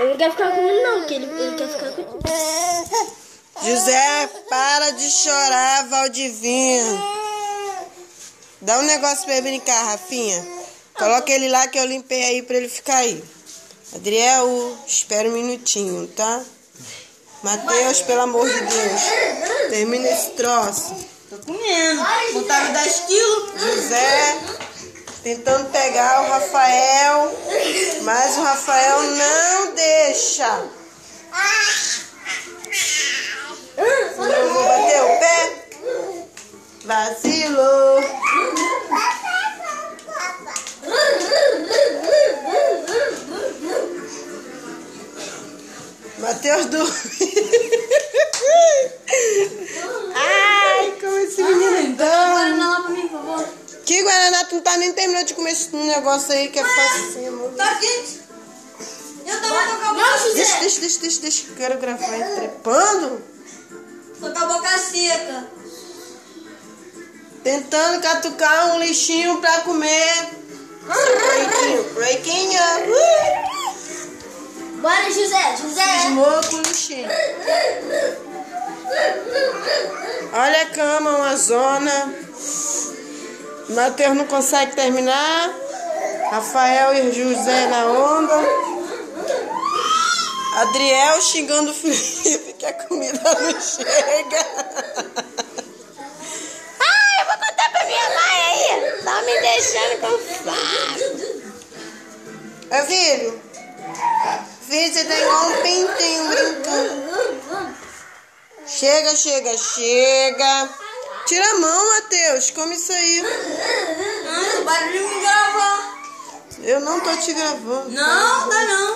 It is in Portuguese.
Ele não quer ficar comigo não, porque ele quer ficar comigo. José, para de chorar, Valdivino. Dá um negócio pra ele brincar, Rafinha. Coloca ele lá que eu limpei aí pra ele ficar aí. Adriel, espera um minutinho, tá? Mateus, pelo amor de Deus. Termina esse troço. Tô comendo. Botaram 10 quilos. José, tentando pegar o Rafael. Mas o Rafael não deixa. Senão eu vou bater o pé. Vacilou. Mateus dormiu. Ai, como esse menino Guaraná pra mim, por favor. Que Guaraná, tu não tá nem terminando de comer esse negócio aí que é fácil. Tá quente? Eu também tô com a boca seca. Deixa. Quero gravar ele trepando. Tô com a boca seca. Tentando catucar um lixinho pra comer. Breaking up. Bora, José. Cismou com o lixinho. Olha a cama, uma zona. Mateus não consegue terminar. Rafael e José na onda. Adriel xingando o Felipe que a comida não chega. Ai, eu vou contar pra minha mãe aí. Tá me deixando com fome. Ô, filho. Filho, você tá igual um pintinho brincando. Chega. Tira a mão, Mateus. Come isso aí. Não, barulho me gravar. Eu não tô te gravando. Não, tá não.